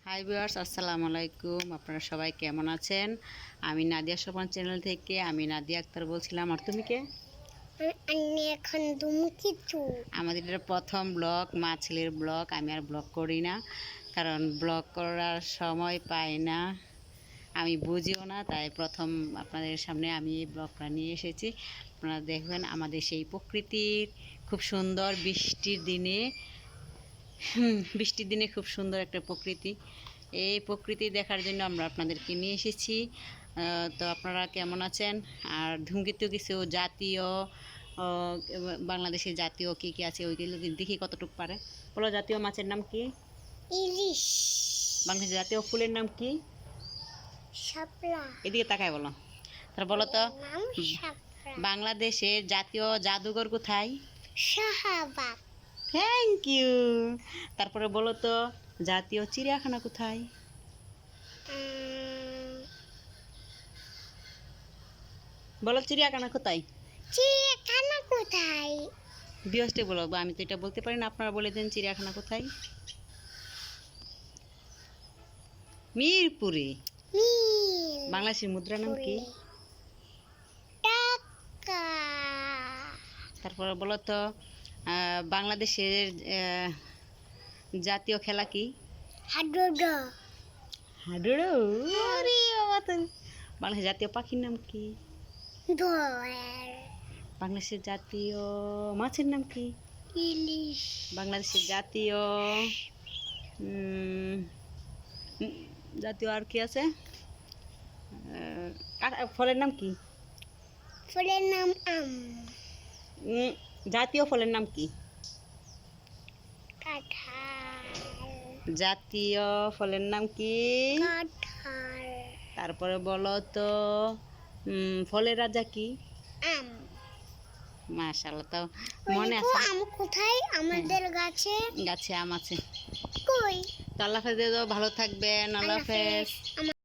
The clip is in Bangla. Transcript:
হাই ভিউয়ার্স, আসসালামু আলাইকুম। আপনারা সবাই কেমন আছেন? আমি নাদিয়া সোপান চ্যানেল থেকে আমি নাদিয়া আক্তার বলছিলাম। আর তুমি কে? আমাদের এটা প্রথম ব্লগ, মা ছেলের ব্লগ। আমি আর ব্লগ করি না, কারণ ব্লগ করার সময় পাই না, আমি বুঝিও না। তাই প্রথম আপনাদের সামনে আমি এই ব্লগটা নিয়ে এসেছি। আপনারা দেখবেন আমাদের সেই প্রকৃতির খুব সুন্দর বৃষ্টির দিনে খুব সুন্দর একটা প্রকৃতি। এই প্রকৃতি দেখার জন্য আমরা আপনাদেরকে নিয়ে এসেছি। তো আপনারা কেমন আছেন? আর ধূমকেতু কিছু জাতীয় বাংলাদেশের জাতীয় কী কী আছে ওইগুলো দেখি কতটুকু পারে। বলো, জাতীয় মাছের নাম কি? ইলিশ। বাংলাদেশের জাতীয় ফুলের নাম কি? শাপলা। এদিকে তাকায় বলো। তারপর বলো তো, বাংলাদেশের জাতীয় জাদুঘর কোথায়? শাহবাগ। Thank you. তারপরে বলো তো, জাতীয় চিড়িয়াখানা কোথায়? বলো, চিড়িয়াখানা কোথায়? চিড়িয়াখানা কোথায়? বিয়সটে বলো, আমি তো এটা বলতে পারি না, আপনারা বলে দেন চিড়িয়াখানা কোথায়? মিরপুরে। বাংলাদেশের মুদ্রা নাম কি? টাকা। তারপরে বলো তো, বাংলাদেশের জাতীয় খেলা কি? হাডুডু। হাডুডু। আরে বাবা, তো বাংলাদেশের জাতীয় পাখির নাম কি? দোয়েল। বাংলাদেশের জাতীয় মাছের নাম কি? ইলিশ। বাংলাদেশের জাতীয় জাতীয় আর কি আছে? ফলের নাম কি? ফুলের নাম আম। জাতীয় ফলের নাম কি? কাঁঠাল। জাতীয় ফলের নাম কি? কাঁঠাল। তারপরে বলো তো, ফলের রাজা কি? আম। মাশাআল্লাহ, তো মনে আছে। আম কোথায়? আমাদের গাছে। গাছে আম আছে। কই? তো আল্লাহ হাফেজ, ভালো থাকবেন। আল্লাহ হাফেজ।